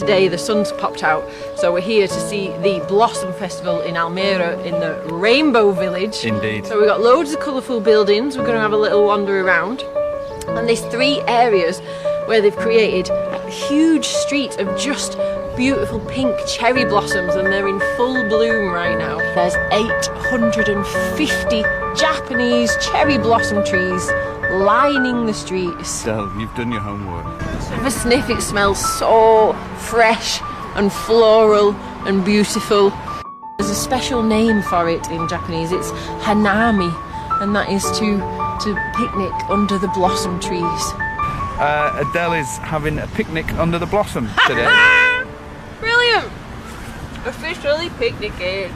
Today the sun's popped out, so we're here to see the Blossom Festival in Almere in the Rainbow Village. Indeed. So we've got loads of colourful buildings. We're going to have a little wander around. And there's 3 areas where they've created a huge street of just beautiful pink cherry blossoms, and they're in full bloom right now. There's 850 Japanese cherry blossom trees lining the streets. Del, you've done your homework. Have a sniff, it smells so fresh and floral and beautiful. There's a special name for it in Japanese, it's Hanami, and that is to picnic under the blossom trees. Adele is having a picnic under the blossom today. Brilliant! Officially picnicking.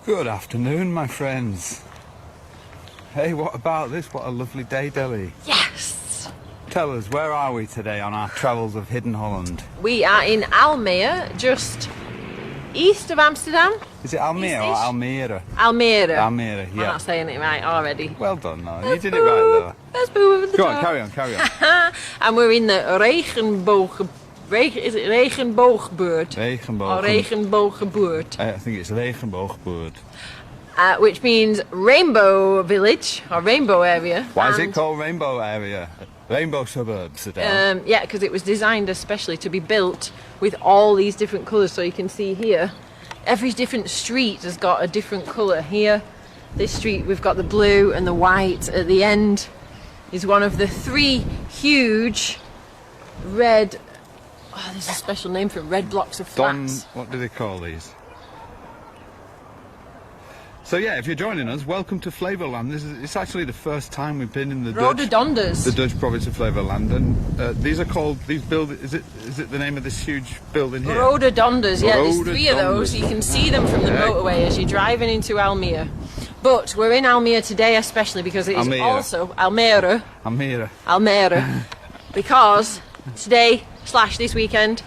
Good afternoon, my friends. Hey, what about this? What a lovely day, Deli. Yes! Tell us, where are we today on our travels of Hidden Holland? We are in Almere, just east of Amsterdam. Is it Almere or Almere? Almere. Almere, yeah. I'm not saying it right already. Well done, no. You did it right, though. Let's move over the Go top. on, carry on, carry on. And we're in the Regenboogbuurt. Is it Regenboogbuurt? Regenboog. Or Regenboogbuurt. I think it's Regenboogbuurt. Which means rainbow village, or rainbow area. Why is it called Rainbow Area? Rainbow Suburbs, Adele? Yeah, because it was designed especially to be built with all these different colours. So you can see here, every different street has got a different colour. Here, this street, we've got the blue and the white. At the end is one of the 3 huge red... Oh, there's a special name for red blocks of flats. What do they call these? So yeah, if you're joining us, welcome to Flevoland. It's actually the first time we've been in the Dutch province of Flevoland, and these are called Is it the name of this huge building here? Rhododendrons. Yeah, there's 3 of those. You can see them from the motorway as you're driving into Almere. But we're in Almere today, especially because it is also Almere. Because today / this weekend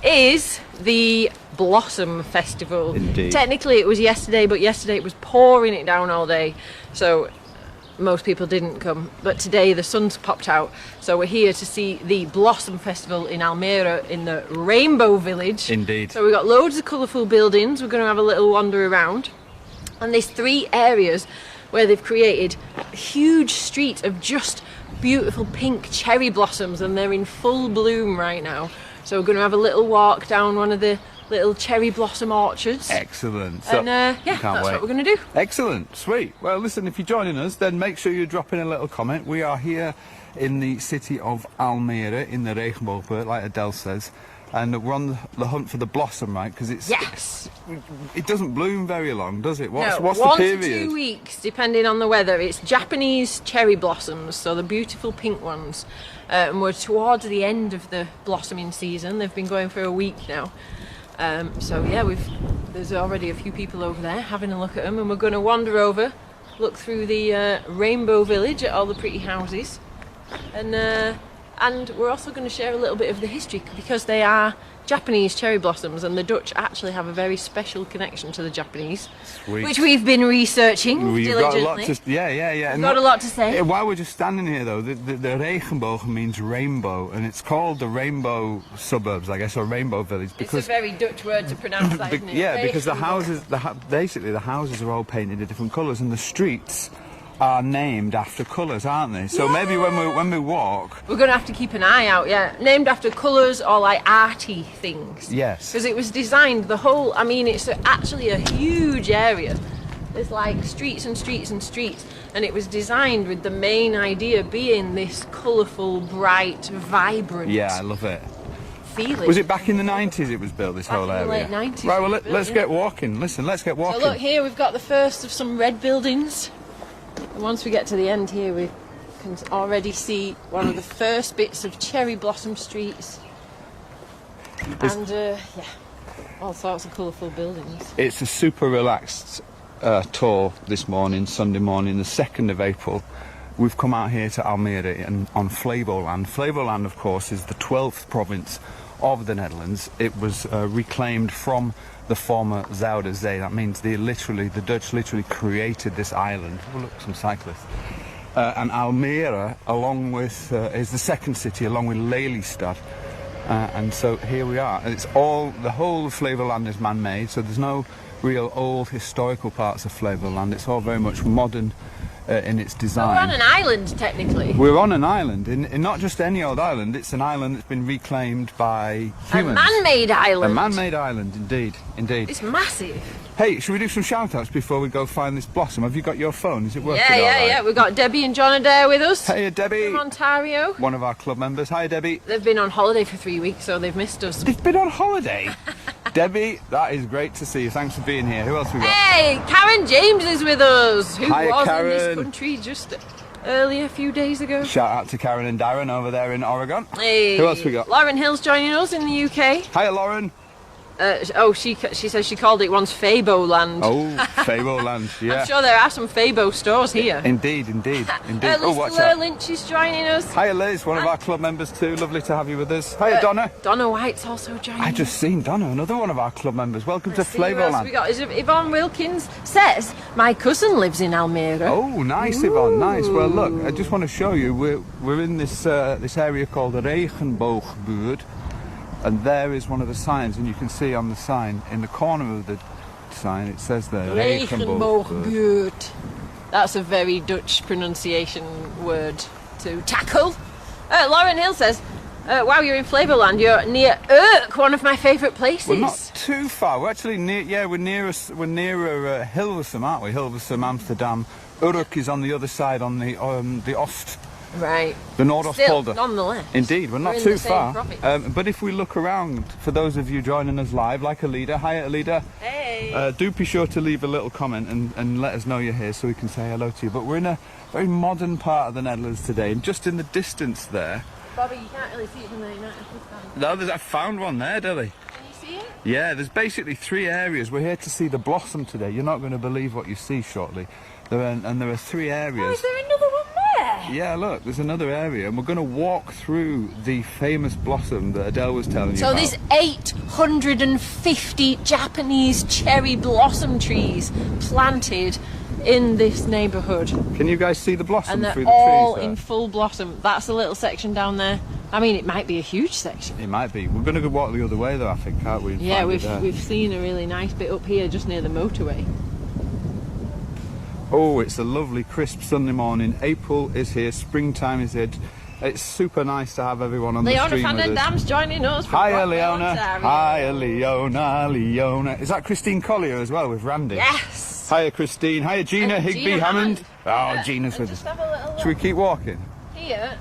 is the Blossom Festival. Indeed. Technically it was yesterday, but yesterday it was pouring it down all day, so most people didn't come. But today the sun's popped out, so we're here to see the Blossom Festival in Almere in the Rainbow Village. Indeed. So we've got loads of colourful buildings. We're going to have a little wander around, and there's 3 areas where they've created a huge street of just beautiful pink cherry blossoms, and they're in full bloom right now. So we're going to have a little walk down one of the little cherry blossom orchards. Excellent. So, And yeah, that's what we're going to do. Excellent, sweet. Well, listen, if you're joining us, then make sure you drop in a little comment. We are here in the city of Almere in the Regenboogbuurt, like Adele says, and we're on the hunt for the blossom, right? Because it doesn't bloom very long, does it? What's the period? 1 to 2 weeks, depending on the weather. It's Japanese cherry blossoms, so the beautiful pink ones. And we're towards the end of the blossoming season. They've been going for a week now. So yeah, there's already a few people over there having a look at them, and we're going to wander over, look through the Rainbow Village at all the pretty houses, and we're also going to share a little bit of the history, because they are Japanese cherry blossoms, and the Dutch actually have a very special connection to the Japanese. Sweet. Which we've been researching diligently. Got a lot to, yeah. We've got a lot to say. While we're just standing here, though, the Regenboog means rainbow, and it's called the Rainbow Suburbs, I guess, or Rainbow Village, because it's a very Dutch word to pronounce that, isn't it? Yeah, because the houses, basically the houses are all painted in different colours, and the streets are named after colours, aren't they? So maybe when we walk, we're going to have to keep an eye out. Yeah, named after colours or like arty things. Yes. Because it was designed the whole. I mean, it's actually a huge area. There's like streets and streets and streets, and it was designed with the main idea being this colourful, bright, vibrant. Yeah, I love it. Feeling. Was it back in the 90s it was built, this whole area? Back in the late 90s. Right, well, let's get walking. Listen, let's get walking. So look, here we've got the first of some red buildings. And once we get to the end here, we can already see one of the first bits of cherry blossom streets. And yeah. All sorts of colourful buildings. It's a super relaxed tour this morning, Sunday morning, the 2nd of April. We've come out here to Almere and on Flevoland. Flevoland, of course, is the 12th province of the Netherlands. It was reclaimed from the former Zuiderzee. That means the Dutch literally created this island. Oh, look, some cyclists. And Almere, along with, is the second city, along with Lelystad. And so here we are. And the whole of Flevoland is man-made, so there's no real old historical parts of Flevoland. It's all very much modern in its design. We're on an island, technically. We're on an island, in not just any old island. It's an island that's been reclaimed by humans. A man-made island. A man-made island, indeed, indeed. It's massive. Hey, should we do some shout-outs before we go find this blossom? Have you got your phone? Is it working all right? Yeah. We've got Debbie and John Adair with us. Hey, Debbie. From Ontario. One of our club members. Hi, Debbie. They've been on holiday for 3 weeks, so they've missed us. They've been on holiday? Debbie, that is great to see you. Thanks for being here. Who else we got? Hey, Karen James is with us, who Hi, was Karen. in this country just earlier, a few days ago. Shout out to Karen and Darren over there in Oregon. Hey. Who else we got? Lauren Hill's joining us in the UK. Hiya, Lauren. She says she called it once Favoland. Oh, Favoland, yeah. I'm sure there are some Fabo stores here. Indeed. Liz Lynch is joining us. Hiya, Liz, one of our club members too. Lovely to have you with us. Hiya, Donna. Donna White's also joining us. I just seen Donna, another one of our club members. Welcome to Who else Flevoland. we got? Yvonne Wilkins says, my cousin lives in Almere. Oh, nice, Yvonne, nice. Well, look, I just want to show you, we're in this area called Regenboogbuurt. And there is one of the signs, and you can see on the sign, in the corner of the sign, it says there, Regenboogbuurt. That's a very Dutch pronunciation word to tackle. Lauren Hill says, wow, you're in Flevoland, you're near Urk, one of my favourite places. We're not too far, we're actually near, we're nearer Hilversum, aren't we? Hilversum, Amsterdam. Urk is on the other side, on the Ost. Right. The Noordostpolder. Nonetheless. Indeed, we're not too far. But if we look around, for those of you joining us live, like Alida, hi Alida. Hey. Do be sure to leave a little comment and let us know you're here so we can say hello to you. But we're in a very modern part of the Netherlands today, and just in the distance there. Bobby, you can't really see it from there. No, I found one there, Dilly. Can you see it? Yeah, there's basically 3 areas. We're here to see the blossom today. You're not going to believe what you see shortly. There are 3 areas. Oh, is there another one there? Yeah, look, there's another area, and we're going to walk through the famous blossom that Adele was telling you about. So there's 850 Japanese cherry blossom trees planted in this neighbourhood. Can you guys see the blossom and through they're the trees all there? in full blossom. That's a little section down there. I mean, it might be a huge section. It might be. We're going to go walk the other way though, I think, can't we? Yeah, we've seen a really nice bit up here just near the motorway. Oh, it's a lovely crisp Sunday morning. April is here, springtime is here. It's super nice to have everyone on the stream Leona with van den us. Dam's joining us from Hiya, Rockville, Leona. Ontario. Hiya, Leona. Is that Christine Collier as well with Randy? Yes. Hiya, Christine. Hiya, Gina And Higby Gina Hammond. Hammond. Oh, Gina's with Just us. have a little Should we look. keep walking? Here,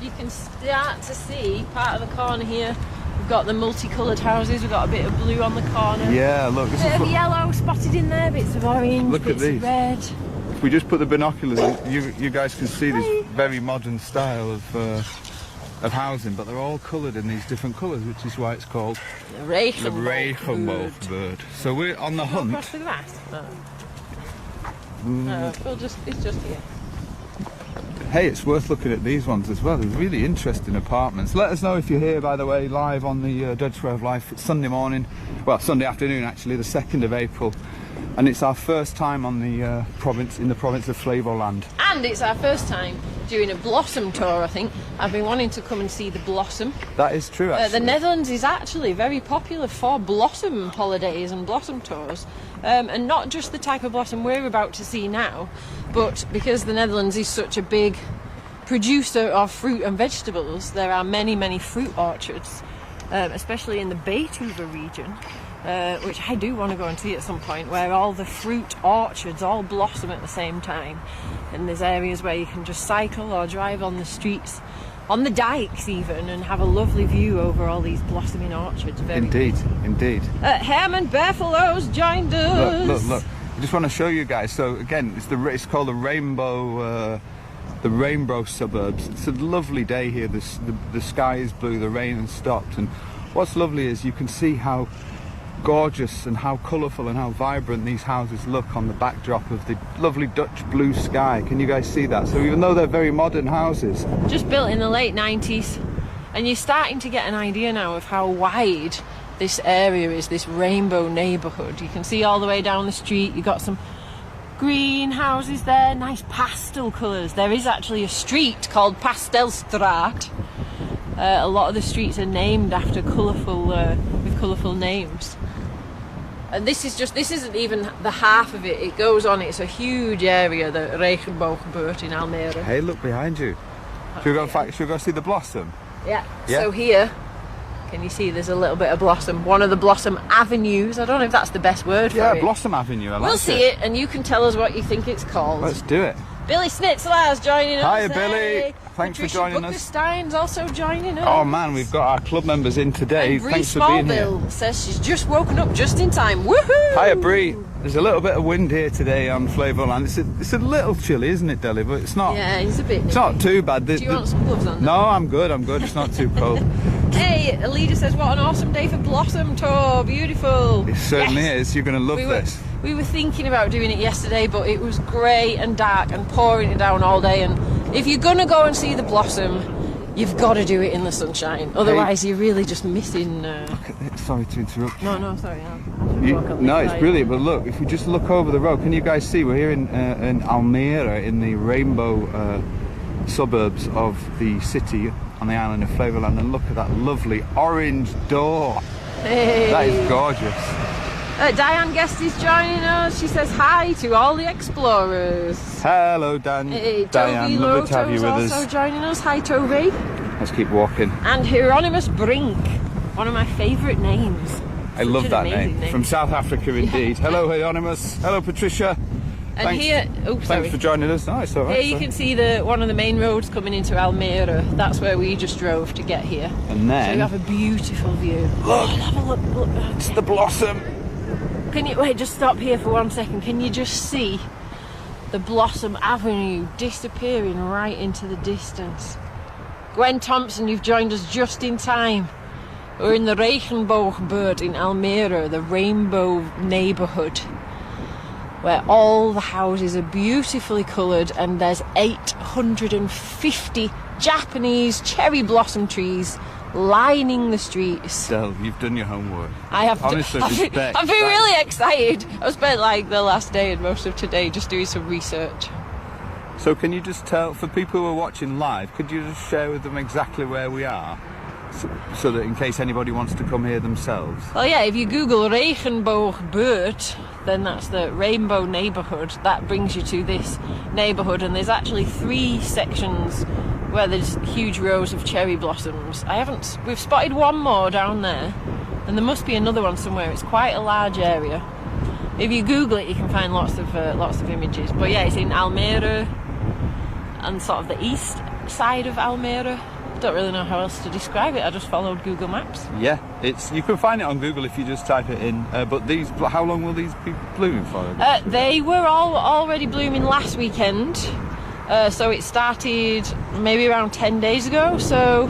you can start to see part of the corner here. We've got the multicoloured houses. We've got a bit of blue on the corner. Yeah, look. This Bit is of yellow spotted in there, bits of orange, Look at bits these. of red. If we just put the binoculars in, you guys can see this very modern style of housing, but they're all coloured in these different colours, which is why it's called The the Regenboogbuurt. So we're on the hunt. Across the grass? No, it's just here. Hey, it's worth looking at these ones as well. There's really interesting apartments. Let us know if you're here, by the way, live on the Dutch Way of Life. It's Sunday morning, well, Sunday afternoon actually, the 2nd of April. And it's our first time on the province of Flevoland. And it's our first time doing a blossom tour, I think. I've been wanting to come and see the blossom. That is true, actually. The Netherlands is actually very popular for blossom holidays and blossom tours. And not just the type of blossom we're about to see now, but because the Netherlands is such a big producer of fruit and vegetables, there are many, many fruit orchards, especially in the Betuwe region. Which I do want to go and see at some point, where all the fruit orchards all blossom at the same time, and there's areas where you can just cycle or drive on the streets, on the dikes even, and have a lovely view over all these blossoming orchards. Indeed. Herman Berfelo's joined us. Look. I just want to show you guys. So again, it's called the Rainbow suburbs. It's a lovely day here. The sky is blue, the rain has stopped, and what's lovely is you can see how gorgeous and how colourful and how vibrant these houses look on the backdrop of the lovely Dutch blue sky. Can you guys see that? So even though they're very modern houses, just built in the late 90s, and you're starting to get an idea now of how wide this area is, this rainbow neighbourhood. You can see all the way down the street. You've got some green houses there, nice pastel colours. There is actually a street called Pastelstraat. A lot of the streets are named after with colourful names. And this isn't even the half of it. It goes on. It's a huge area, the Regenboogbuurt in Almere. Hey, look behind you. Should we go see the blossom? Yeah. So here, can you see there's a little bit of blossom? One of the blossom avenues. I don't know if that's the best word for it. Yeah, Blossom Avenue. We'll see it, and you can tell us what you think it's called. Let's do it. Billy Schnitzler's joining us. Hiya, Billy. Thanks for joining us. Stein's also joining us. Oh man, we've got our club members in today. And Bree Thanks for being here. Smallville says she's just woken up just in time. Woohoo! Hiya, Bree. There's a little bit of wind here today on Flavourland. It's a little chilly, isn't it, Deli? But it's not. Yeah, it's a bit. It's not too bad. Do you want some gloves on? No, I'm good. It's not too cold. Hey, Alida says, what an awesome day for Blossom Tour. Beautiful. It certainly is. You're going to love this. We were thinking about doing it yesterday, but it was grey and dark and pouring it down all day. And if you're going to go and see the blossom, you've got to do it in the sunshine. Otherwise, you're really just missing... Sorry to interrupt. No, sorry. It's brilliant. But look, if you just look over the road, can you guys see? We're here in Almere, in the rainbow suburbs of the city on the island of Flavourland. And look at that lovely orange door. Hey. That is gorgeous. Diane Guest is joining us. She says hi to all the explorers. Hello, Dan. Hey, Diane, lovely to have you with us. Also joining us. Hi, Toby. Let's keep walking. And Hieronymus Brink, one of my favourite names. I love that name. From South Africa, indeed. Yeah. Hello, Hieronymus. Hello, Patricia. And Thanks for joining us. No, it's all right. Here you can see one of the main roads coming into Almere. That's where we just drove to get here. And then... So you have a beautiful view. Look! Have a look. It's the blossom. Can you wait? Just stop here for 1 second. Can you just see the Blossom Avenue disappearing right into the distance? Gwen Thompson, you've joined us just in time. We're in the Regenboogbuurt in Almere, the rainbow neighbourhood, where all the houses are beautifully coloured, and there's 850 Japanese cherry blossom trees lining the streets. Del, you've done your homework. I have. Honestly, respect. I've been really excited. I've spent like the last day and most of today just doing some research. So can you just tell, for people who are watching live, could you just share with them exactly where we are? So that in case anybody wants to come here themselves. Well, yeah, if you Google Regenboogbuurt, then that's the rainbow neighbourhood. That brings you to this neighbourhood, and there's actually 3 sections where there's huge rows of cherry blossoms. We've spotted one more down there, and there must be another one somewhere. It's quite a large area. If you Google it, you can find lots of images. But yeah, it's in Almere and sort of the east side of Almere. Don't really know how else to describe it. I just followed Google Maps. Yeah, you can find it on Google if you just type it in. But how long will these be blooming for? They were already blooming last weekend. So it started maybe around 10 days ago, so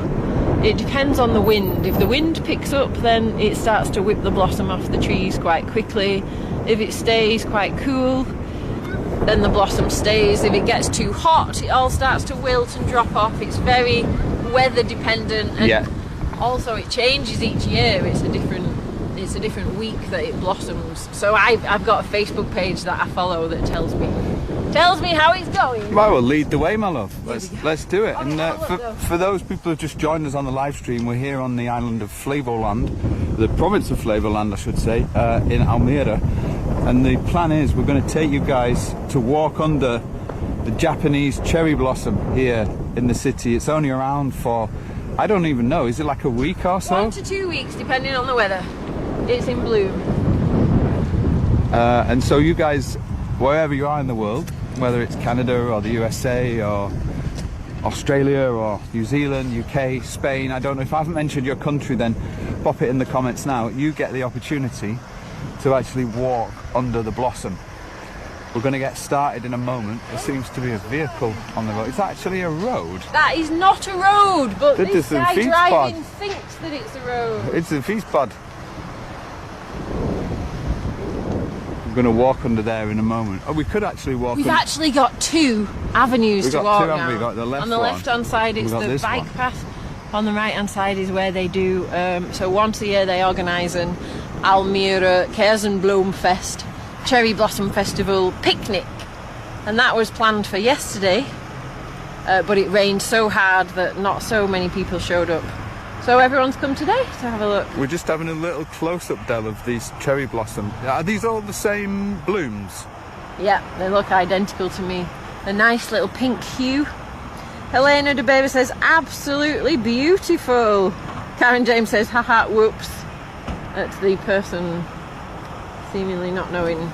it depends on the wind. If the wind picks up, then it starts to whip the blossom off the trees quite quickly. If it stays quite cool, then the blossom stays. If it gets too hot, it all starts to wilt and drop off. It's very weather dependent, and also it changes each year. It's a different week that it blossoms. So I've got a Facebook page that I follow that tells me how it's going. Well, we'll lead the way, my love. Let's do it. And for those people who've just joined us on the live stream, we're here on the island of Flevoland, the province of Flevoland, I should say, in Almere. And the plan is we're going to take you guys to walk under the Japanese cherry blossom here in the city. It's only around for, I don't even know, is it like a week or so? 1 to 2 weeks, depending on the weather. It's in bloom. And so you guys, wherever you are in the world, whether it's Canada or the USA or Australia or New Zealand, UK, Spain, I don't know, if I haven't mentioned your country, then pop it in the comments now. You get the opportunity to actually walk under the blossom. We're going to get started in a moment. There seems to be a vehicle on the road. It's actually a road. That is not a road, but this guy driving thinks that it's a road. It's a fietspad. going to walk under there in a moment. Oh, we could actually walk. We've actually got 2 avenues to walk now. We've got the left on the left-hand side, it's the bike path. On the right-hand side is where they do. So once a year they organise an Almere Kersenbloemfest, Cherry Blossom Festival picnic, and that was planned for yesterday, but it rained so hard that not so many people showed up. So everyone's come today to have a look. We're just having a little close-up, Del, of these cherry blossom. Are these all the same blooms? Yeah, they look identical to me. A nice little pink hue. Helena de Baby says, absolutely beautiful. Karen James says, haha, whoops. At the person seemingly not knowing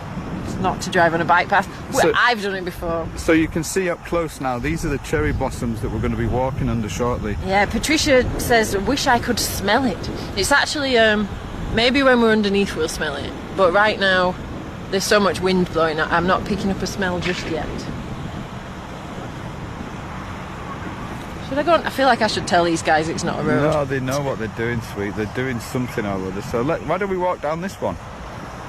not to drive on a bike path. So, I've done it before. So you can see up close now, these are the cherry blossoms that we're going to be walking under shortly. Yeah, Patricia says, wish I could smell it. It's actually, maybe when we're underneath we'll smell it. But right now, there's so much wind blowing, I'm not picking up a smell just yet. Should I go on? I feel like I should tell these guys it's not a road. No, they know what they're doing, sweet. They're doing something or other. So why don't we walk down this one?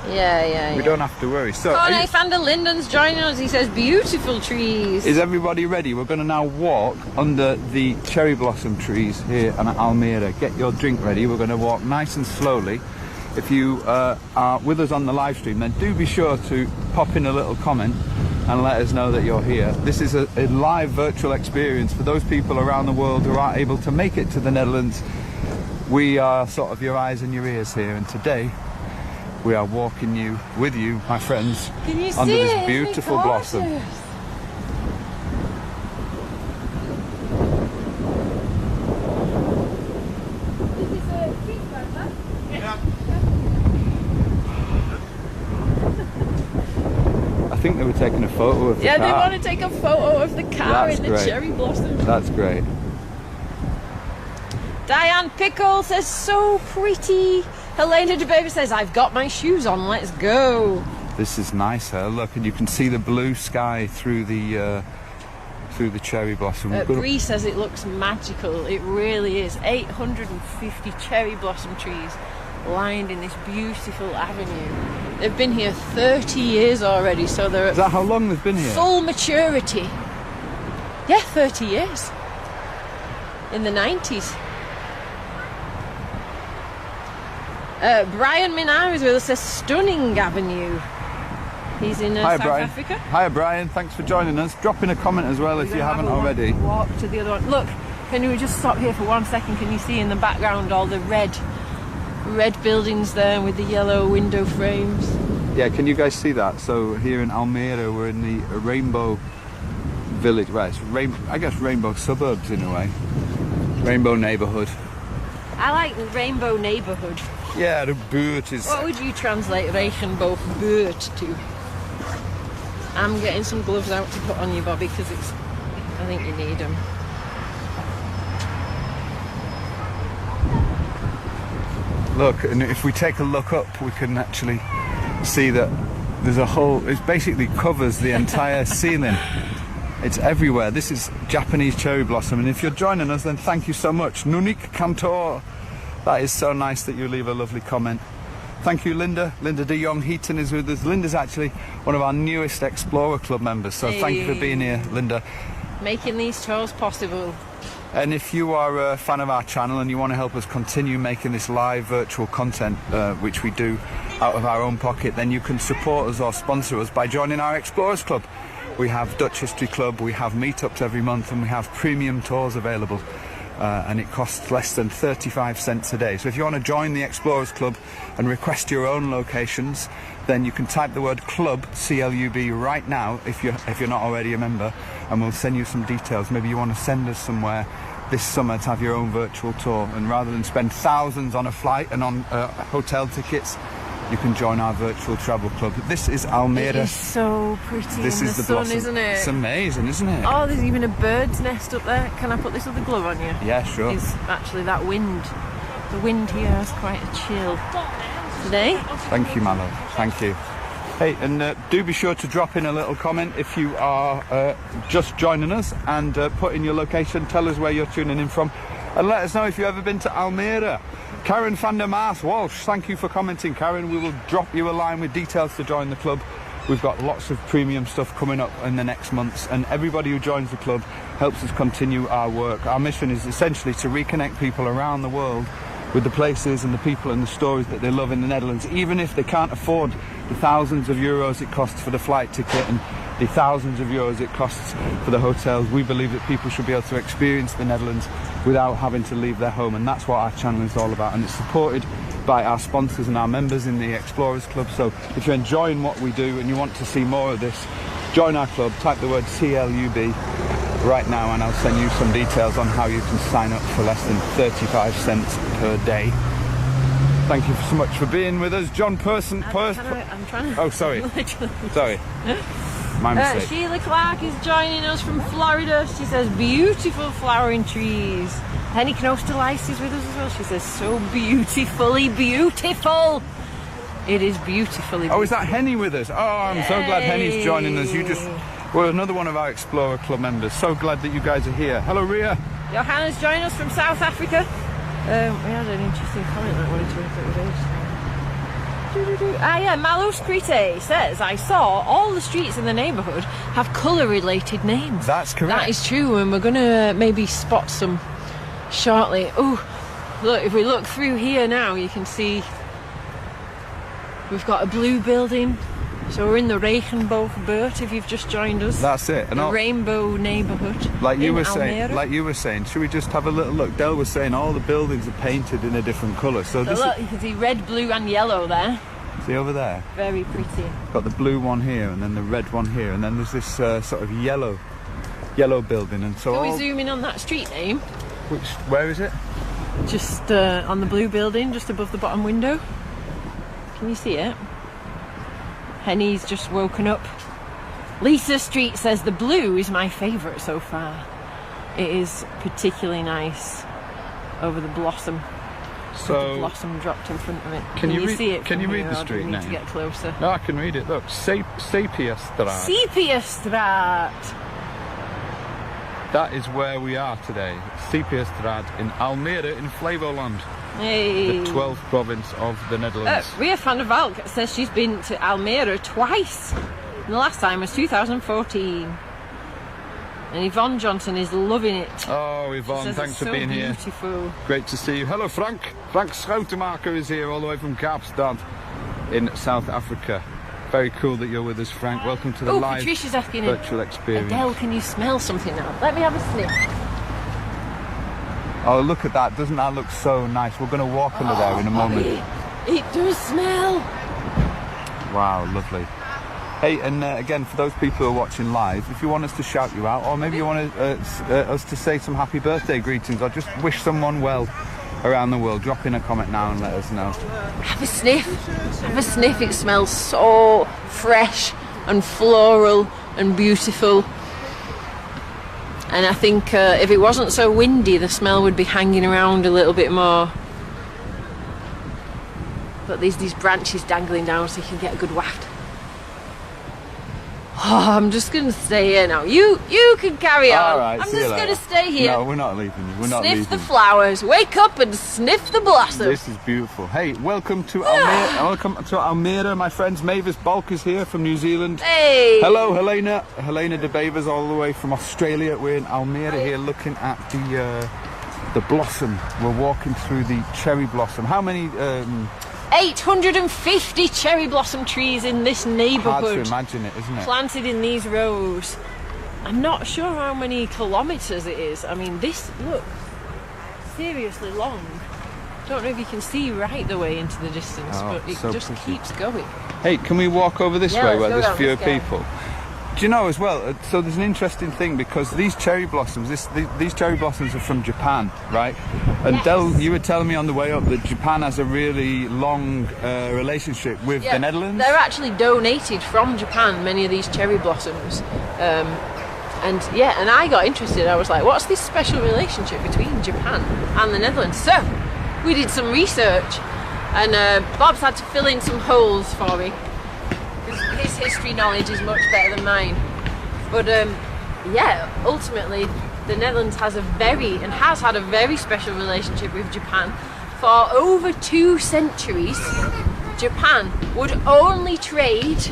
Yeah. We don't have to worry. So, Connie van der Linden's joining us. He says, beautiful trees. Is everybody ready? We're going to now walk under the cherry blossom trees here in Almere. Get your drink ready. We're going to walk nice and slowly. If you are with us on the live stream, then do be sure to pop in a little comment and let us know that you're here. This is a live virtual experience for those people around the world who aren't able to make it to the Netherlands. We are sort of your eyes and your ears here, and today we are walking with you, my friends, under this beautiful blossom. I think they were taking a photo of the car. Yeah, they want to take a photo of the car in the cherry blossom. That's great. Diane Pickle says, so pretty. Helena de Baby says, I've got my shoes on, let's go. This is nice, look, and you can see the blue sky through the cherry blossom. Bree says it looks magical. It really is. 850 cherry blossom trees lined in this beautiful avenue. They've been here 30 years already, so they're Is that how long they've been here? Full maturity. Yeah, 30 years. In the 90s. Brian Minar is with us, says stunning avenue. He's in South Africa. Hi Brian, thanks for joining us. Drop in a comment as well if you haven't already. Walk to the other one. Look, can you just stop here for 1 second? Can you see in the background all the red buildings there with the yellow window frames? Yeah, can you guys see that? So here in Almere, we're in the Rainbow Village. Well, it's I guess Rainbow suburbs in a way. Rainbow neighbourhood. I like the Rainbow neighbourhood. Yeah, the buurt is... What would you translate Regenboogbuurt to? I'm getting some gloves out to put on you, Bobby, because I think you need them. Look, and if we take a look up, we can actually see that there's a whole... It basically covers the entire ceiling. It's everywhere. This is Japanese cherry blossom, and if you're joining us, then thank you so much. Nunik Kantor. That is so nice that you leave a lovely comment. Thank you, Linda. Linda de Jong Heaton is with us. Linda's actually one of our newest Explorer Club members, so thank you for being here, Linda. Making these tours possible. And if you are a fan of our channel and you want to help us continue making this live virtual content, which we do out of our own pocket, then you can support us or sponsor us by joining our Explorers Club. We have Dutch History Club, we have meetups every month, and we have premium tours available. And it costs less than 35 cents a day. So if you want to join the Explorers Club and request your own locations, then you can type the word club, C-L-U-B, right now if you're not already a member, and we'll send you some details. Maybe you want to send us somewhere this summer to have your own virtual tour, and rather than spend thousands on a flight and on hotel tickets, you can join our virtual travel club. This is Almere. It is so pretty this in is the the sun, blossom. isn't it? It's amazing, isn't it? Oh, there's even a bird's nest up there. Can I put this other glove on you? Yeah, sure. It's actually that wind. The wind here has quite a chill today. Thank you, my love. Thank you. Hey, and do be sure to drop in a little comment if you are just joining us, and put in your location. Tell us where you're tuning in from. and let us know if you've ever been to Almere. Karen van der Maas Walsh, thank you for commenting, Karen. We will drop you a line with details to join the club. We've got lots of premium stuff coming up in the next months, and everybody who joins the club helps us continue our work. Our mission is essentially to reconnect people around the world with the places and the people and the stories that they love in the Netherlands, even if they can't afford the thousands of euros it costs for the flight ticket and the thousands of euros it costs for the hotels. We believe that people should be able to experience the Netherlands without having to leave their home, and that's what our channel is all about, and it's supported by our sponsors and our members in the Explorers Club. So if you're enjoying what we do and you want to see more of this, join our club, type the word CLUB right now and I'll send you some details on how you can sign up for less than 35 cents per day. Thank you so much for being with us. John Person. I'm trying to... Oh, sorry. Sorry. My mistake. Sheila Clark is joining us from Florida. She says, beautiful flowering trees. Henny Knostelice is with us as well. She says, so beautifully beautiful. It is beautifully beautiful. Oh, is that Henny with us? Oh, I'm so glad Henny's joining us. Well, another one of our Explorer Club members. So glad that you guys are here. Hello, Ria. Johanna's joining us from South Africa. We had an interesting comment that I wanted to refer to. Yeah, Malus Crete says, I saw all the streets in the neighbourhood have colour-related names. That's correct. That is true, and we're going to maybe spot some shortly. Oh, look, if we look through here now, you can see we've got a blue building. So we're in the Regenboogbuurt, if you've just joined us. That's it. The Rainbow neighbourhood. Like you were saying, should we just have a little look? Del was saying all the buildings are painted in a different colour. So look, you can see red, blue and yellow there. See over there? Very pretty. Got the blue one here and then the red one here, and then there's this sort of yellow building, and so Can we zoom in on that street name? Where is it? Just on the blue building, just above the bottom window. Can you see it? Henny's just woken up. Lisa Street says the blue is my favourite so far. It is particularly nice over the blossom. So the blossom dropped in front of it. Can you see it? Can you read the street name? To get closer. No, I can read it. Look, Sepia Straat. Sepia Straat. That is where we are today. Sepia Straat in Almere in Flevoland. Hey. The 12th province of the Netherlands. Ria van der Valk says she's been to Almere twice. And the last time was 2014. And Yvonne Johnson is loving it. Oh, Yvonne, thanks for being beautiful. Here. Great to see you. Hello, Frank. Frank Schoutemaker is here all the way from Kaapstad in South Africa. Very cool that you're with us, Frank. Welcome to the live Patricia's asking virtual experience. Adele, can you smell something now? Let me have a sniff. Oh, look at that. Doesn't that look so nice? We're going to walk under there in a moment. It does smell. Wow, lovely. Hey, and again, for those people who are watching live, if you want us to shout you out, or maybe you want us to say some happy birthday greetings, or just wish someone well around the world, drop in a comment now and let us know. Have a sniff. Have a sniff. It smells so fresh and floral and beautiful. And I think if it wasn't so windy, the smell would be hanging around a little bit more. But there's these branches dangling down so you can get a good waft. Oh, I'm just going to stay here now. You can carry on. All right, I'm just going to stay here. No, we're not leaving you. We're not leaving. Sniff the flowers. Wake up and sniff the blossom. This is beautiful. Hey, welcome to Almere. Welcome to Almere, my friends. Mavis Bulk is here from New Zealand. Hey. Hello, Helena. Helena de Bevers all the way from Australia. We're in Almere here looking at the blossom. We're walking through the cherry blossom. How many... 850 cherry blossom trees in this neighbourhood. Hard to imagine it, isn't it? Planted in these rows. I'm not sure how many kilometres it is. I mean, this, look, seriously long. Don't know if you can see right the way into the distance, but it so just pretty. Keeps going. Hey, can we walk over this way where there's fewer people? Do you know as well, so there's an interesting thing because these cherry blossoms, these cherry blossoms are from Japan, right? And yes. Del, you were telling me on the way up that Japan has a really long relationship with the Netherlands. They're actually donated from Japan, many of these cherry blossoms. And I got interested. I was like, what's this special relationship between Japan and the Netherlands? So, we did some research and Bob's had to fill in some holes for me. His history knowledge is much better than mine, but ultimately the Netherlands has had a very special relationship with Japan. For over 2 centuries, Japan would only trade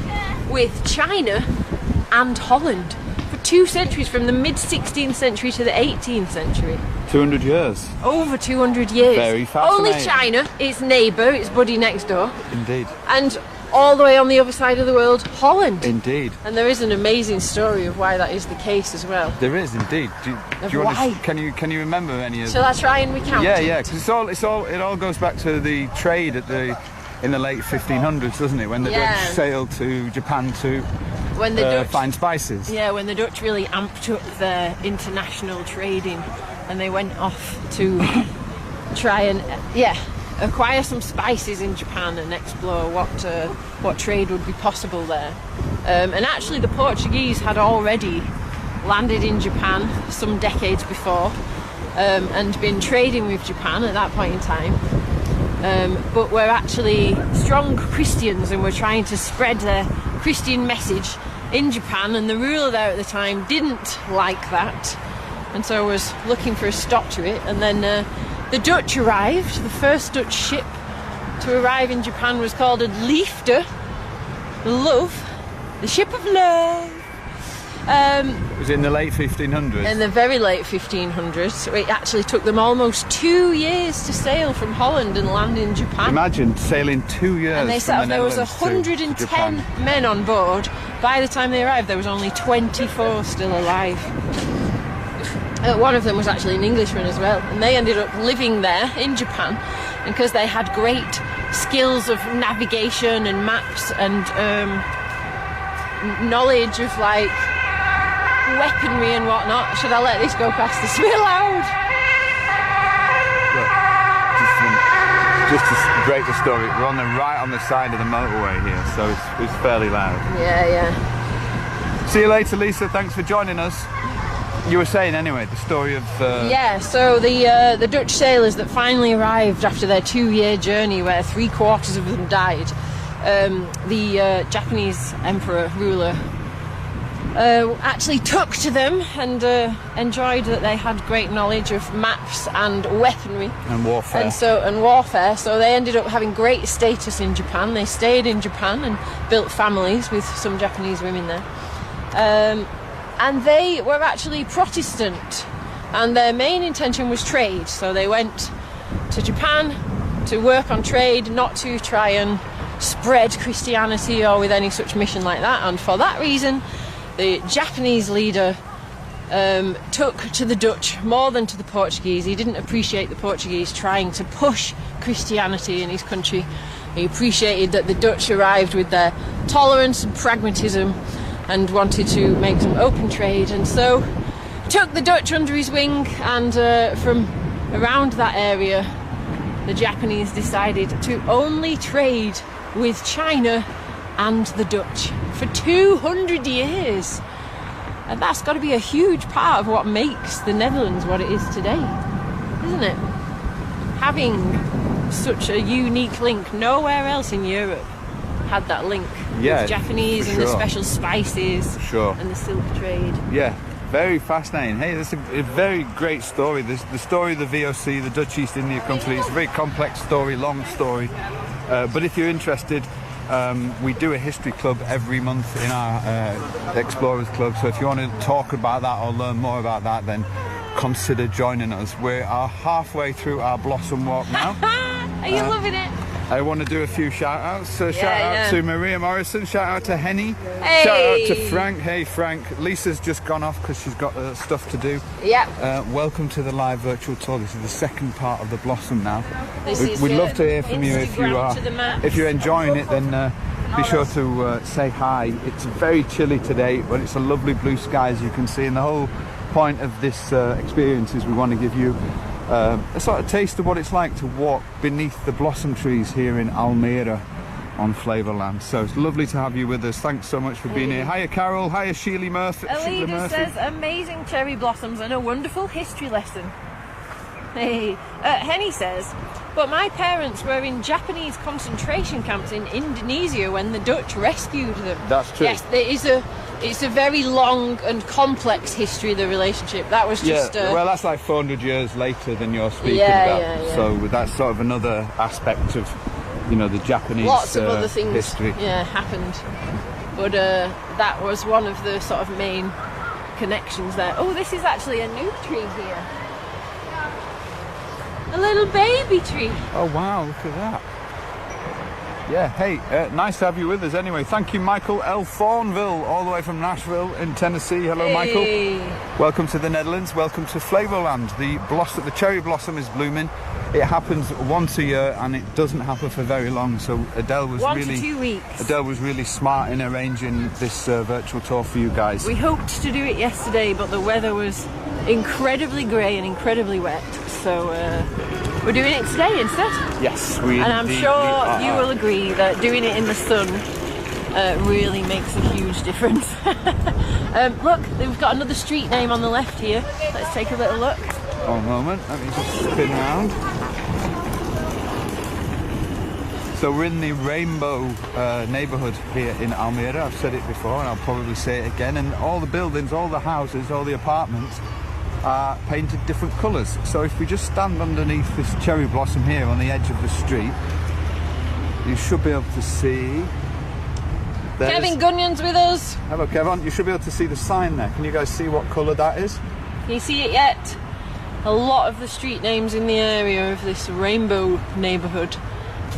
with China and Holland. For 2 centuries, from the mid-16th century to the 18th century. 200 years. Over 200 years. Very fascinating. Only China, its neighbour, its buddy next door. Indeed. And all the way on the other side of the world, Holland. Indeed. And there is an amazing story of why that is the case as well. There is indeed. Do you why? Can you remember any of? Shall I try and recount? Yeah, because it all goes back to the trade in the late 1500s, doesn't it? When the Dutch sailed to Japan to find spices. Yeah, when the Dutch really amped up their international trading, and they went off to try and acquire some spices in Japan and explore what trade would be possible there. And actually, the Portuguese had already landed in Japan some decades before and been trading with Japan at that point in time. But were actually strong Christians and were trying to spread their Christian message in Japan, and the ruler there at the time didn't like that, and so was looking for a stop to it. And then the Dutch arrived. The first Dutch ship to arrive in Japan was called a Liefde, love, the ship of love. It was in the late 1500s. In the very late 1500s. It actually took them almost 2 years to sail from Holland and land in Japan. Imagine sailing 2 years. And they said there was Netherlands 110 men on board. By the time they arrived, there was only 24 still alive. One of them was actually an Englishman as well, and they ended up living there in Japan, and because they had great skills of navigation and maps and knowledge of like weaponry and whatnot. Should I let this go past? It's a bit loud. Look, just to break the story, we're right on the side of the motorway here, so it's fairly loud. Yeah. See you later, Lisa. Thanks for joining us. You were saying anyway the story of so the Dutch sailors that finally arrived after their 2-year journey, where 3/4 of them died. The Japanese emperor ruler actually took to them and enjoyed that they had great knowledge of maps and weaponry and warfare. And warfare. So they ended up having great status in Japan. They stayed in Japan and built families with some Japanese women there. And they were actually Protestant, and their main intention was trade. So they went to Japan to work on trade, not to try and spread Christianity or with any such mission like that. And for that reason, the Japanese leader took to the Dutch more than to the Portuguese. He didn't appreciate the Portuguese trying to push Christianity in his country. He appreciated that the Dutch arrived with their tolerance and pragmatism and wanted to make some open trade, and so took the Dutch under his wing, and from around that area the Japanese decided to only trade with China and the Dutch for 200 years. And that's got to be a huge part of what makes the Netherlands what it is today, isn't it? Having such a unique link. Nowhere else in Europe had that link with Japanese and the special spices and the silk trade. Yeah, very fascinating. Hey, that's a very great story. The story of the VOC, the Dutch East India Company. It's a very complex story, long story. But if you're interested, we do a history club every month in our Explorers Club. So if you want to talk about that or learn more about that, then consider joining us. We are halfway through our Blossom Walk now. Are you loving it? I want to do a few shout-outs. So shout-out to Maria Morrison, shout-out to Henny, hey. Shout-out to Frank. Hey, Frank. Lisa's just gone off because she's got stuff to do. Yeah. Welcome to the live virtual tour. This is the second part of the Blossom now. We'd love to hear from you if you are. If you're enjoying it, then be sure to say hi. It's very chilly today, but it's a lovely blue sky, as you can see. And the whole point of this experience is we want to give you a sort of taste of what it's like to walk beneath the blossom trees here in Almere on Flavorland. So it's lovely to have you with us. Thanks so much for being here. Hiya Carol, hiya Sheila Murphy. Alida says amazing cherry blossoms and a wonderful history lesson. Hey, Henny says But my parents were in Japanese concentration camps in Indonesia when the Dutch rescued them. That's true. Yes, it's a very long and complex history, the relationship. That was just... well, that's like 400 years later than you're speaking Yeah, about. yeah. So that's sort of another aspect of, you know, the Japanese lots of other things history. happened. But that was one of the sort of main connections there. Oh, this is actually a new tree here. A little baby tree. Oh wow, look at that. Yeah, hey, nice to have you with us anyway. Thank you, Michael L. Thornville, all the way from Nashville in Tennessee. Hello, Hey. Michael. Welcome to the Netherlands. Welcome to Flevoland. The cherry blossom is blooming. It happens once a year, and it doesn't happen for very long. So Adele was 1 to 2 weeks. Adele was really smart in arranging this virtual tour for you guys. We hoped to do it yesterday, but the weather was incredibly grey and incredibly wet. So we're doing it today instead. Yes, we. And I'm indeed sure you will agree that doing it in the sun really makes a huge difference. Look, we've got another street name on the left here. Let's take a little look. One moment, let me just spin around. So we're in the Rainbow neighbourhood here in Almere. I've said it before and I'll probably say it again. And all the buildings, all the houses, all the apartments are painted different colours. So if we just stand underneath this cherry blossom here on the edge of the street, you should be able to see... Kevin Gunyon's with us. Hello Kevin, you should be able to see the sign there. Can you guys see what colour that is? Can you see it yet? A lot of the street names in the area of this Rainbow neighbourhood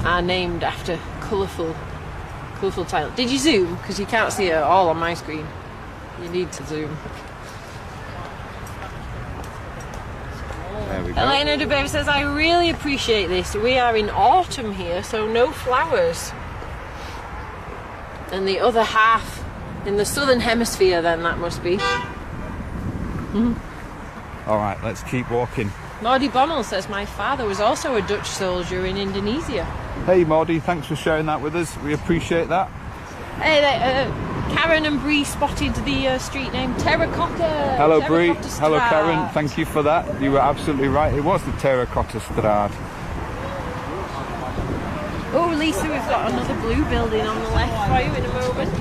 are named after colourful title. Did you zoom? Because you can't see it all on my screen. You need to zoom. There we go. Elena de Bever says, I really appreciate this. We are in autumn here, so no flowers. And the other half in the southern hemisphere, then that must be. All right, let's keep walking. Maudie Bommel says, my father was also a Dutch soldier in Indonesia. Hey Maudie, thanks for sharing that with us. We appreciate that. Hey, Karen and Bree spotted the street name Terracotta. Hello Bree, Terracotta hello Straat. Karen, thank you for that. You were absolutely right, it was the Terracotta Straat. Oh Lisa, we've got another blue building on the left for you in a moment.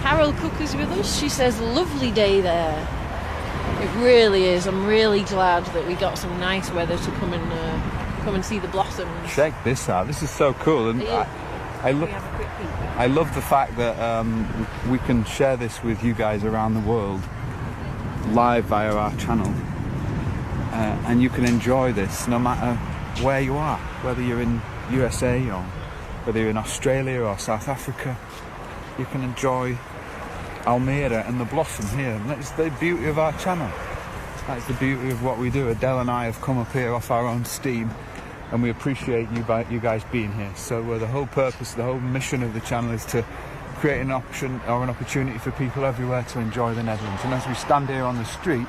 Carol Cook is with us. She says, lovely day there. It really is. I'm really glad that we got some nice weather to come and see the blossoms. Check this out, this is so cool. And I love the fact that we can share this with you guys around the world live via our channel. And you can enjoy this no matter where you are, whether you're in USA or whether you're in Australia or South Africa. You can enjoy Almere and the blossom here. And that's the beauty of our channel. That's the beauty of what we do. Adele and I have come up here off our own steam, and we appreciate you guys being here. So the whole purpose, the whole mission of the channel is to create an option or an opportunity for people everywhere to enjoy the Netherlands. And as we stand here on the street,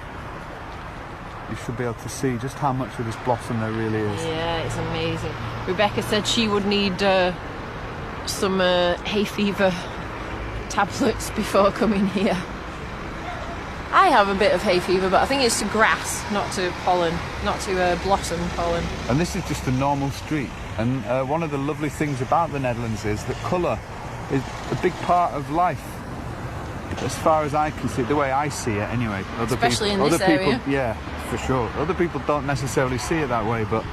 you should be able to see just how much of this blossom there really is. Yeah, it's amazing. Rebecca said she would need some hay fever tablets before coming here. I have a bit of hay fever, but I think it's to grass, not to pollen, not to blossom pollen. And this is just a normal street. And one of the lovely things about the Netherlands is that colour is a big part of life. As far as I can see, the way I see it anyway. Especially in this area. Yeah, for sure. Other people don't necessarily see it that way, but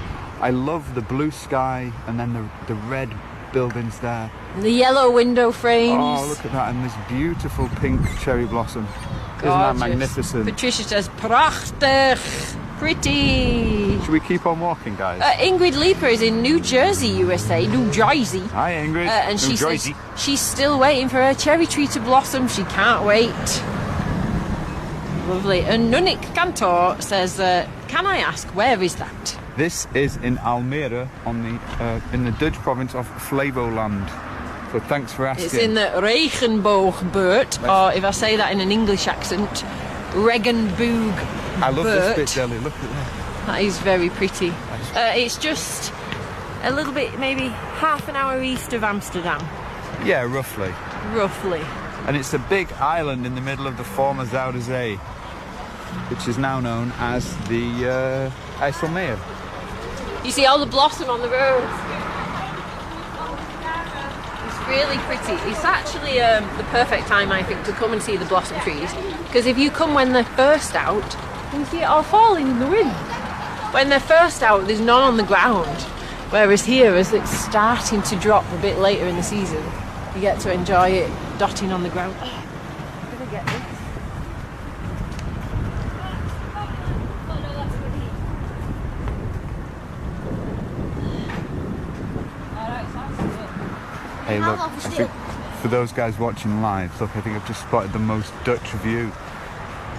I love the blue sky and then the red buildings there. The yellow window frames. Oh, look at that, and this beautiful pink cherry blossom. Gorgeous. Isn't that magnificent? Patricia says, prachtig, pretty. Should we keep on walking, guys? Ingrid Leeper is in New Jersey, USA, New Jersey. Hi, Ingrid. And she says she's still waiting for her cherry tree to blossom. She can't wait. Lovely. And Nunik Cantor says, can I ask, where is that? This is in Almere, in the Dutch province of Flevoland. So thanks for asking. It's in the Regenboogbuurt, or if I say that in an English accent, Regenboogbuurt. I love this bit, Deli. Look at that. That is very pretty. It's just a little bit, maybe half an hour east of Amsterdam. Yeah, roughly. Roughly. And it's a big island in the middle of the former Zuiderzee. which is now known as the Almere. You see all the blossom on the road. It's really pretty. It's actually the perfect time, I think, to come and see the blossom trees, because if you come when they're first out, you see it all falling in the wind. When they're first out, there's none on the ground, whereas here, as it's starting to drop a bit later in the season, you get to enjoy it dotting on the ground. Oh, I'm gonna get this. Hey, look, I think for those guys watching live, look, I think I've just spotted the most Dutch view.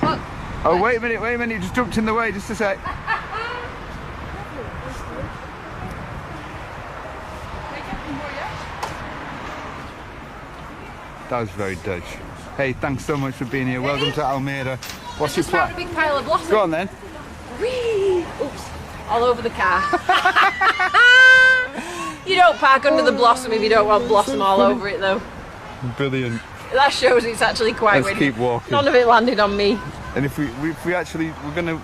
What? Oh, wait a minute, you just jumped in the way, just a sec. That was very Dutch. Hey, thanks so much for being here. Welcome to Almere. What's your plan? Just found a big pile of blossom. Go on then. Whee! Oops, all over the car. You don't park under the blossom if you don't want blossom all over it, though. Brilliant. That shows it's actually quite Let's windy. keep walking. None of it landed on me. And if we actually,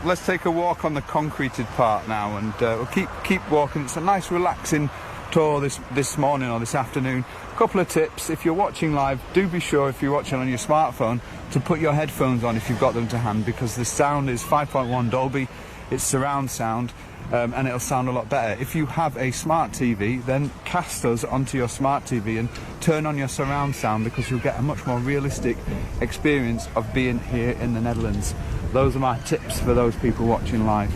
let's take a walk on the concreted part now, and we'll keep walking. It's a nice relaxing tour this morning or this afternoon. A couple of tips: if you're watching live, do be sure, if you're watching on your smartphone, to put your headphones on if you've got them to hand, because the sound is 5.1 Dolby. It's surround sound, and it'll sound a lot better. If you have a smart TV, then cast us onto your smart TV and turn on your surround sound, because you'll get a much more realistic experience of being here in the Netherlands. Those are my tips for those people watching live,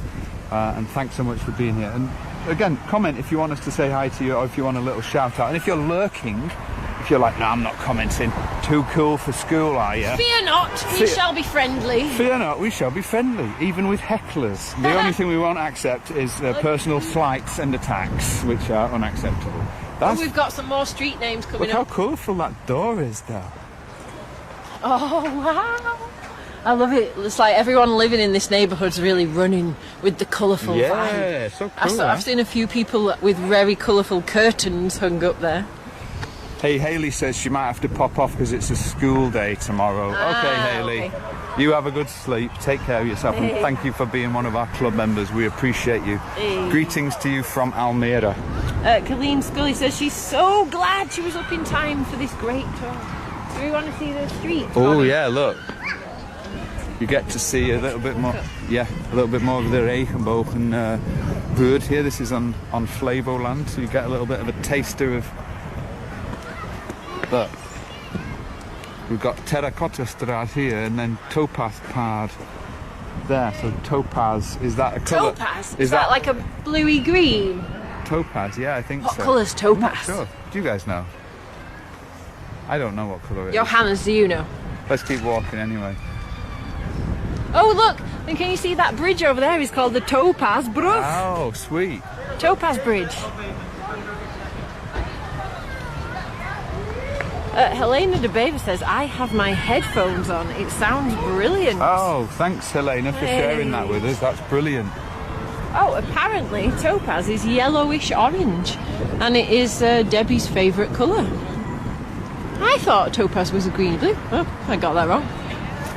and thanks so much for being here. And again, comment if you want us to say hi to you, or if you want a little shout out. And if you're lurking, if you're like, no, I'm not commenting, too cool for school, are you? Fear not, we shall be friendly. Fear not, we shall be friendly, even with hecklers. The only thing we won't accept is personal slights and attacks, which are unacceptable. Oh, we've got some more street names coming Look up. how colourful that door is, though. Oh, wow. I love it. It's like everyone living in this neighbourhood's really running with the colourful vibe. Yeah, so cool. I've seen a few people with very colourful curtains hung up there. Hey, Hayley says she might have to pop off because it's a school day tomorrow. Okay, Hayley. Okay. You have a good sleep. Take care of yourself, and thank you for being one of our club members. We appreciate you. Hey. Greetings to you from Almere. Colleen Scully says she's so glad she was up in time for this great tour. Do we want to see the street? Oh yeah, look. You get to see a little bit more. Yeah, a little bit more of the Regenboogbuurt here. This is on Flevoland, so you get a little bit of a taster of. Look, we've got Terracottastraat here, and then Topazpaard there. So topaz, is that a colour? Topaz? Is that like a bluey green? Topaz, yeah, I think What so. colour's I'm not topaz? sure. Do you guys know? I don't know what colour it is. Johannes, do you know? Let's keep walking anyway. Oh look, and can you see that bridge over there is called the Topazbrug? Oh, sweet. Topaz Bridge. Helena de Bever says, I have my headphones on. It sounds brilliant. Oh, thanks Helena for sharing that with us. That's brilliant. Oh, apparently topaz is yellowish orange, and it is Debbie's favourite colour. I thought topaz was a greeny blue. Oh, I got that wrong.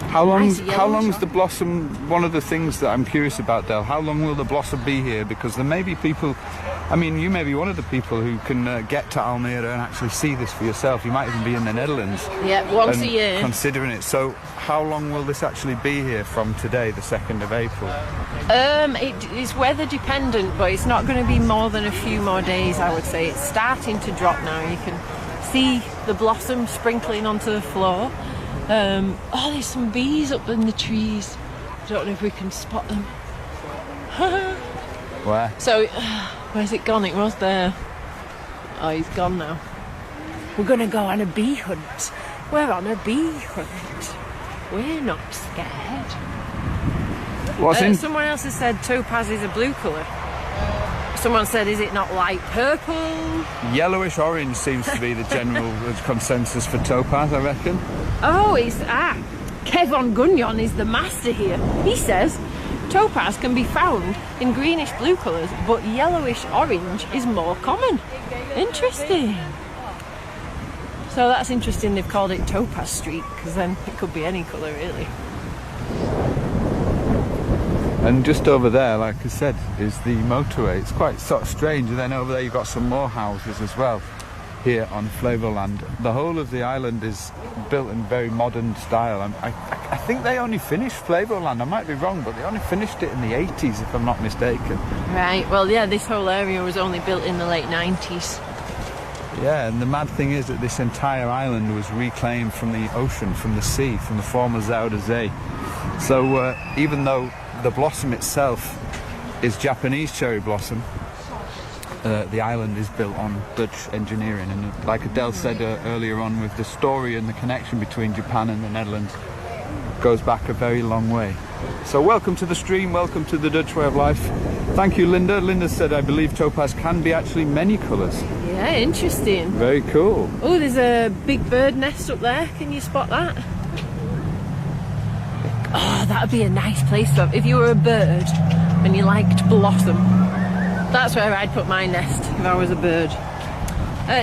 How Nice long's the yellowish blossom? One of the things that I'm curious about, Del, how long will the blossom be here? Because there may be people, I mean, you may be one of the people who can get to Almere and actually see this for yourself. You might even be in the Netherlands. Yeah, once and a year. Considering it. So how long will this actually be here from today, the 2nd of April? It is weather dependent, but it's not going to be more than a few more days, I would say. It's starting to drop now. You can see the blossom sprinkling onto the floor. Oh, there's some bees up in the trees. I don't know if we can spot them. Where? So, where's it gone? It was there. Oh, he's gone now. We're going to go on a bee hunt. We're on a bee hunt. We're not scared. What's in? Someone else has said topaz is a blue colour. Someone said, is it not light purple? Yellowish orange seems to be the general consensus for topaz, I reckon. Oh, Kevon Gunyon is the master here. He says topaz can be found in greenish blue colours, but yellowish orange is more common. Interesting. So that's interesting they've called it Topaz Street, because then it could be any colour really. And just over there, like I said, is the motorway. It's quite sort of strange. And then over there you've got some more houses as well here on Flevoland. The whole of the island is built in very modern style. I think they only finished Flevoland, I might be wrong, but they only finished it in the 80s if I'm not mistaken. Right, well yeah, this whole area was only built in the late 90s. Yeah, and the mad thing is that this entire island was reclaimed from the ocean, from the sea, from the former Zuiderzee. So even though the blossom itself is Japanese cherry blossom, the island is built on Dutch engineering, and like Adele said earlier on, with the story and the connection between Japan and the Netherlands goes back a very long way. So welcome to the stream, welcome to the Dutch way of life. Thank you, Linda. Linda said I believe topaz can be actually many colours. Yeah, interesting. Very cool. Oh, there's a big bird nest up there, can you spot that? Oh, that would be a nice place though. If you were a bird and you liked blossom, that's where I'd put my nest if I was a bird.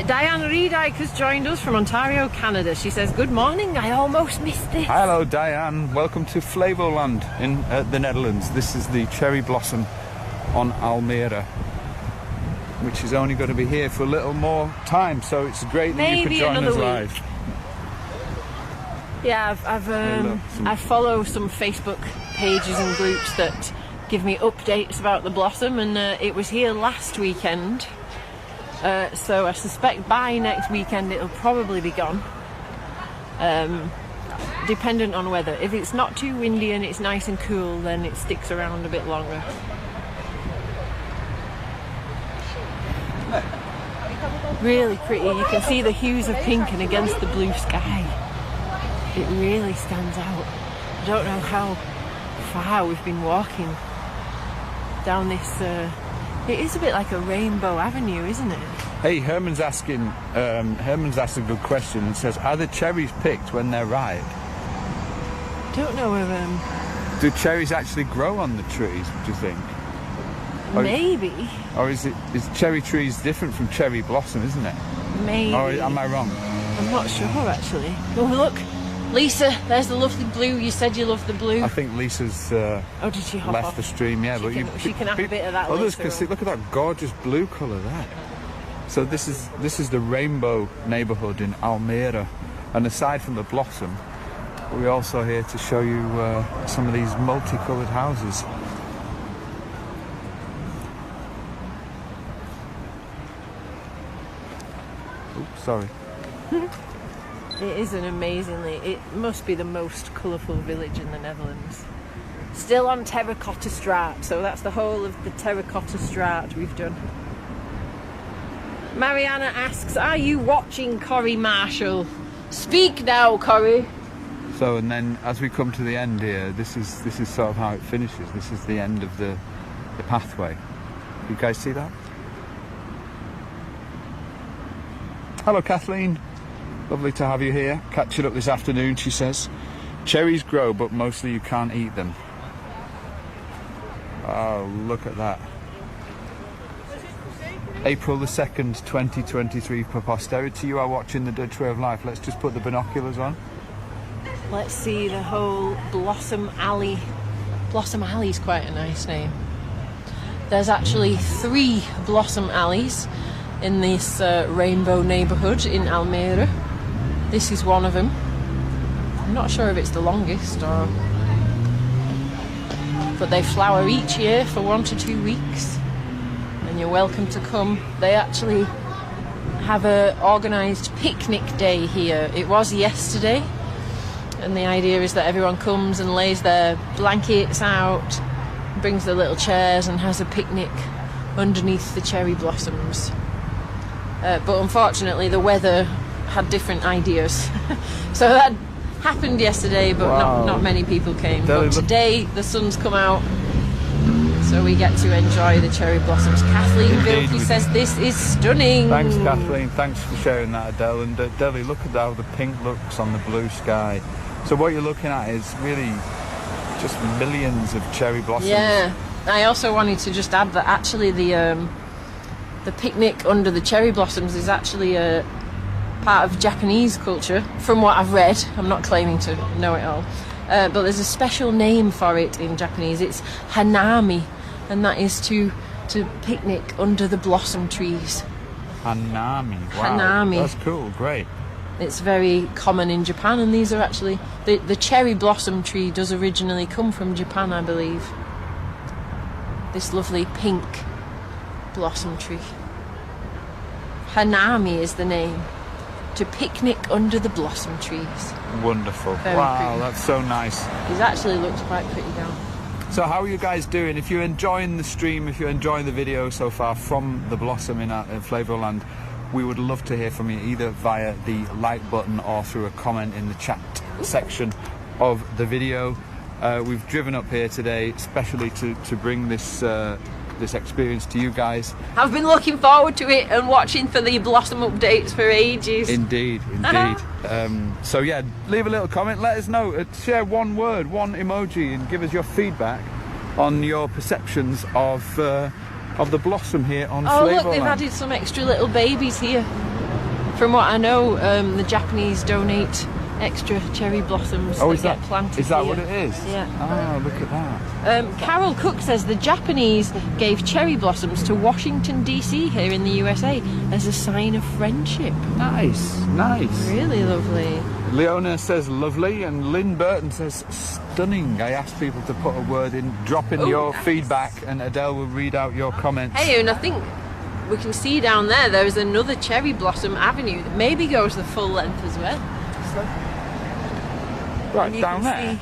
Diane Reedike has joined us from Ontario, Canada. She says, good morning, I almost missed this. Hello Diane, welcome to Flevoland in the Netherlands. This is the cherry blossom on Almere, which is only going to be here for a little more time, so it's great that Maybe you could join us week. live. Yeah, I follow some Facebook pages and groups that give me updates about the blossom, and it was here last weekend. So I suspect by next weekend it'll probably be gone, dependent on weather. If it's not too windy and it's nice and cool, then it sticks around a bit longer. Really pretty. You can see the hues of pink and against the blue sky. It really stands out. I don't know how far we've been walking down this. It is a bit like a rainbow avenue, isn't it? Hey, Herman's asking. Herman's asked a good question and says, "Are the cherries picked when they're ripe?" Don't know if Do cherries actually grow on the trees? Do you think? maybe. Or is cherry trees different from cherry blossom, isn't it? Maybe. Or am I wrong? I'm not sure actually. Oh look, Lisa, there's the lovely blue. You said you loved the blue. I think Lisa's Oh, did she hop left off? the stream. Yeah, She can have a bit of that others later can see. on. Look at that gorgeous blue colour there. So this is the Rainbow neighbourhood in Almere, and aside from the blossom, we're also here to show you some of these multicoloured houses. Oops, sorry. It is an amazingly. It must be the most colourful village in the Netherlands. Still on terracotta straat, so that's the whole of the terracotta straat we've done. Mariana asks, are you watching Corrie Marshall? Speak now, Corrie. So, and then as we come to the end here, this is sort of how it finishes. This is the end of the pathway. You guys see that? Hello Kathleen, lovely to have you here. Catching up this afternoon, she says. Cherries grow, but mostly you can't eat them. Oh, look at that. April the 2nd, 2023, for posterity. You are watching the Dutch way of life. Let's just put the binoculars on. Let's see the whole Blossom Alley. Blossom Alley is quite a nice name. There's actually 3 Blossom Alleys in this rainbow neighbourhood in Almere. This is one of them. I'm not sure if it's the longest, but they flower each year for 1 to 2 weeks, and you're welcome to come. They actually have a organised picnic day here. It was yesterday, and the idea is that everyone comes and lays their blankets out, brings their little chairs and has a picnic underneath the cherry blossoms. But unfortunately the weather had different ideas. So that happened yesterday, but not many people came. But today the sun's come out, so we get to enjoy the cherry blossoms. Kathleen Vilke says this is stunning. Thanks Kathleen, thanks for sharing that, Adele. And Deli, look at how the pink looks on the blue sky. So what you're looking at is really just millions of cherry blossoms. Yeah, I also wanted to just add that actually the picnic under the cherry blossoms is actually a part of Japanese culture, from what I've read. I'm not claiming to know it all. but there's a special name for it in Japanese. It's Hanami, and that is to picnic under the blossom trees. Hanami. Wow. Hanami. That's cool. Great. It's very common in Japan, and these are actually the cherry blossom tree does originally come from Japan, I believe. This lovely pink blossom tree. Hanami is the name. To picnic under the blossom trees. Wonderful. Very Wow, pretty. that's so nice. It actually looks quite pretty down. So how are you guys doing? If you're enjoying the stream, if you're enjoying the video so far from the Blossom in Flavourland, we would love to hear from you either via the like button or through a comment in the chat section of the video. We've driven up here today especially to bring this this experience to you guys. I've been looking forward to it and watching for the blossom updates for ages. Indeed, indeed. So yeah, leave a little comment, let us know, share one word, one emoji, and give us your feedback on your perceptions of the blossom here on Oh Flavourland. look, they've added some extra little babies here. From what I know, the Japanese donate extra cherry blossoms that get planted is that here. what it is? Yeah. Oh, look at that. Carol Cook says the Japanese gave cherry blossoms to Washington DC here in the USA as a sign of friendship. Nice, nice. Really lovely. Leona says lovely, and Lynn Burton says stunning. I asked people to put a word in, drop in your nice. feedback, and Adele will read out your comments. Hey, and I think we can see down there is another cherry blossom avenue that maybe goes the full length as well. Right, You down can there.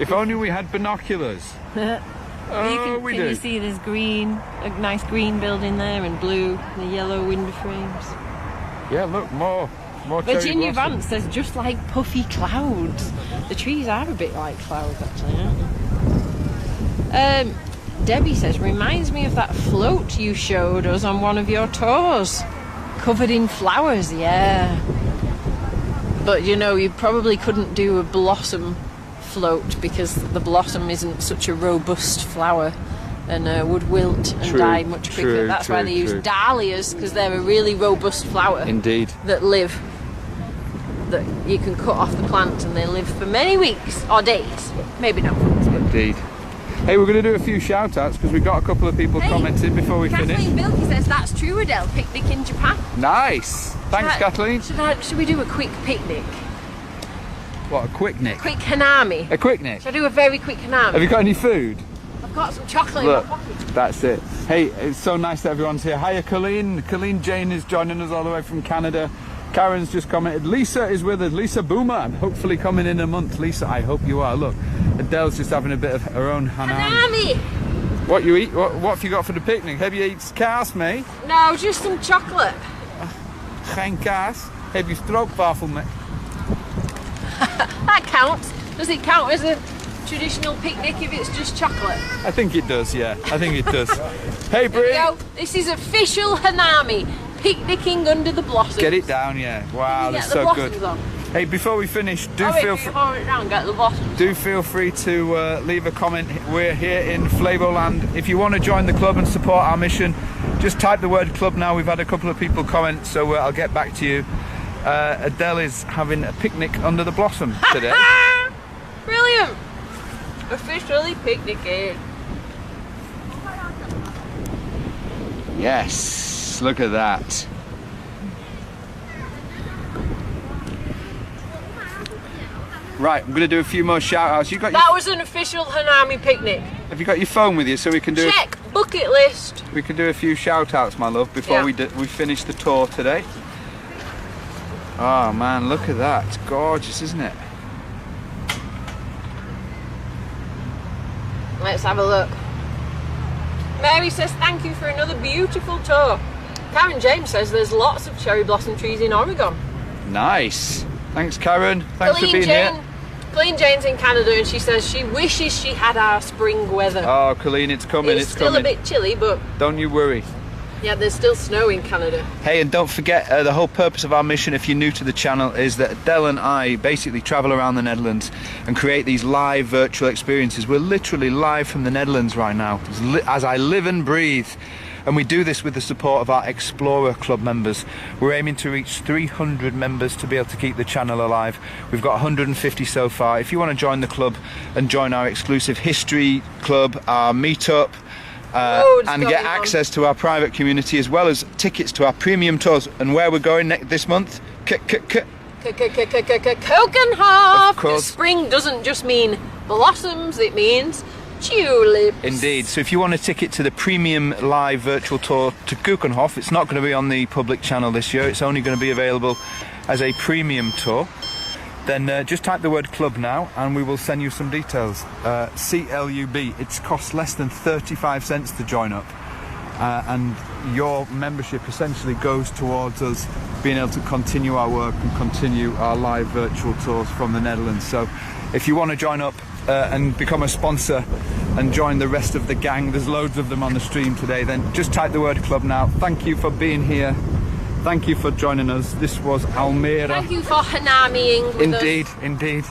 If only we had binoculars. Can you see there's green, a nice green building there, and blue, the yellow window frames. Yeah, look, more cherry Virginia blossom. Vance says just like puffy clouds. The trees are a bit like clouds actually, aren't they? Debbie says, reminds me of that float you showed us on one of your tours. Covered in flowers, yeah. But you know, you probably couldn't do a blossom float because the blossom isn't such a robust flower and would wilt and die much quicker. That's why they use dahlias, because they're a really robust flower. Indeed. That that you can cut off the plant and they live for many weeks or days. Maybe not. Indeed. Hey, we're going to do a few shout outs because we've got a couple of people commenting before we finish. Kathleen Bilkey says, that's true, Adele. Picnic in Japan. Nice. Thanks, Kathleen. Should we do a quick picnic? What, a quick nick? Quick Hanami. A quick nick? Should I do a very quick Hanami? Have you got any food? I've got some chocolate Look, in my pocket. that's it. Hey, it's so nice that everyone's here. Hiya, Colleen. Colleen Jane is joining us all the way from Canada. Karen's just commented. Lisa is with us. Lisa Boomer. I'm hopefully coming in a month. Lisa, I hope you are. Look, Adele's just having a bit of her own Hanami. What you eat? What have you got for the picnic? Have you eaten kaas mee? No, just some chocolate. Geen kaas? Heb je stroopwafel mee? That counts. Does it count as a traditional picnic if it's just chocolate? I think it does, yeah. I think it does. Hey, Here we Brie. go. This is official Hanami. Picnicking under the blossoms. Get it down, yeah. Wow, that's Get the so good. blossoms on. Hey, before we finish, do Hold it down, get the blossoms. Do feel free to leave a comment. We're here in Flavourland. If you want to join the club and support our mission, just type the word club now. We've had a couple of people comment, so I'll get back to you. Adele is having a picnic under the blossom today. Brilliant! Officially picnicking. Yes, look at that. Right, I'm going to do a few more shout-outs. That was an official Hanami picnic. Have you got your phone with you so we can do? Check bucket list. We can do a few shout-outs, my love, before we finish the tour today. Oh man, look at that! It's gorgeous, isn't it? Let's have a look. Mary says thank you for another beautiful tour. Karen James says there's lots of cherry blossom trees in Oregon. Nice. Thanks, Karen. Thanks for being here. Colleen Jane's in Canada and she says she wishes she had our spring weather. Oh, Colleen, it's coming. It's still a bit chilly, but don't you worry. yeah, there's still snow in Canada. Hey, and don't forget, the whole purpose of our mission, if you're new to the channel, is that Adele and I basically travel around the Netherlands and create these live virtual experiences. We're literally live from the Netherlands right now, as I live and breathe. and we do this with the support of our Explorer Club members. We're aiming to reach 300 members to be able to keep the channel alive. We've got 150 so far. If you want to join the club and join our exclusive history club, our meetup, and get access to our private community, as well as tickets to our premium tours, and where we're going this month, Cokenhof. Of course. Spring doesn't just mean blossoms, it means tulips. Indeed. So if you want a ticket to the premium live virtual tour to Kukenhof, it's not going to be on the public channel this year, it's only going to be available as a premium tour. Then just type the word club now and we will send you some details. CLUB, it's cost less than 35 cents to join up, and your membership essentially goes towards us being able to continue our work and continue our live virtual tours from the Netherlands. So if you want to join up and become a sponsor and join the rest of the gang, there's loads of them on the stream today, then just type the word club now. Thank you for being here. Thank you for joining us. This was Almere. Thank you for Hanamiing with us. Indeed.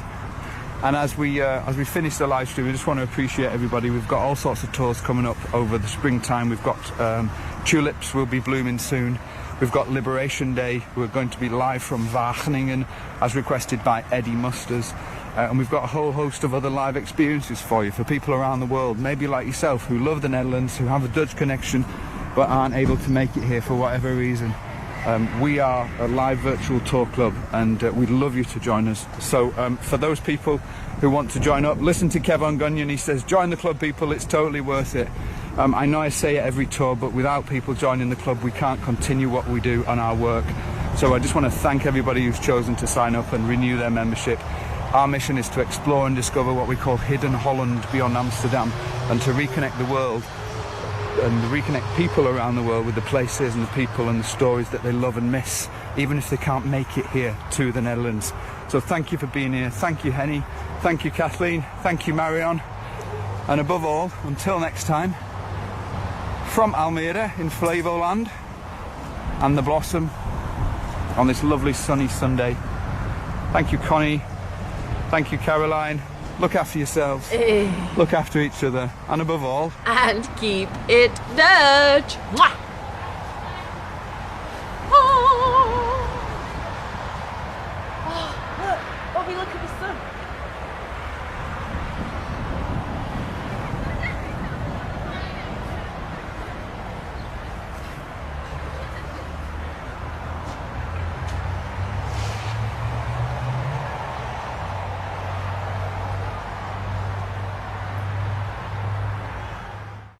And as we finish the live stream, we just want to appreciate everybody. We've got all sorts of tours coming up over the springtime. We've got tulips will be blooming soon. We've got Liberation Day. We're going to be live from Wageningen, as requested by Eddie Musters. And we've got a whole host of other live experiences for you, for people around the world, maybe like yourself, who love the Netherlands, who have a Dutch connection, but aren't able to make it here for whatever reason. We are a live virtual tour club, and we'd love you to join us. So for those people who want to join up, listen to Kevin Gunyon. He says, join the club, people, it's totally worth it. I know I say it every tour, but without people joining the club, we can't continue what we do on our work. So I just want to thank everybody who's chosen to sign up and renew their membership. Our mission is to explore and discover what we call hidden Holland beyond Amsterdam, and to reconnect the world and reconnect people around the world with the places and the people and the stories that they love and miss, even if they can't make it here to the Netherlands. So thank you for being here. Thank you, Henny. Thank you, Kathleen. Thank you, Marion. And above all, until next time, from Almere in Flevoland and the Blossom on this lovely sunny Sunday. Thank you, Connie. Thank you, Caroline. Look after yourselves, look after each other, and above all, and keep it Dutch. Mwah!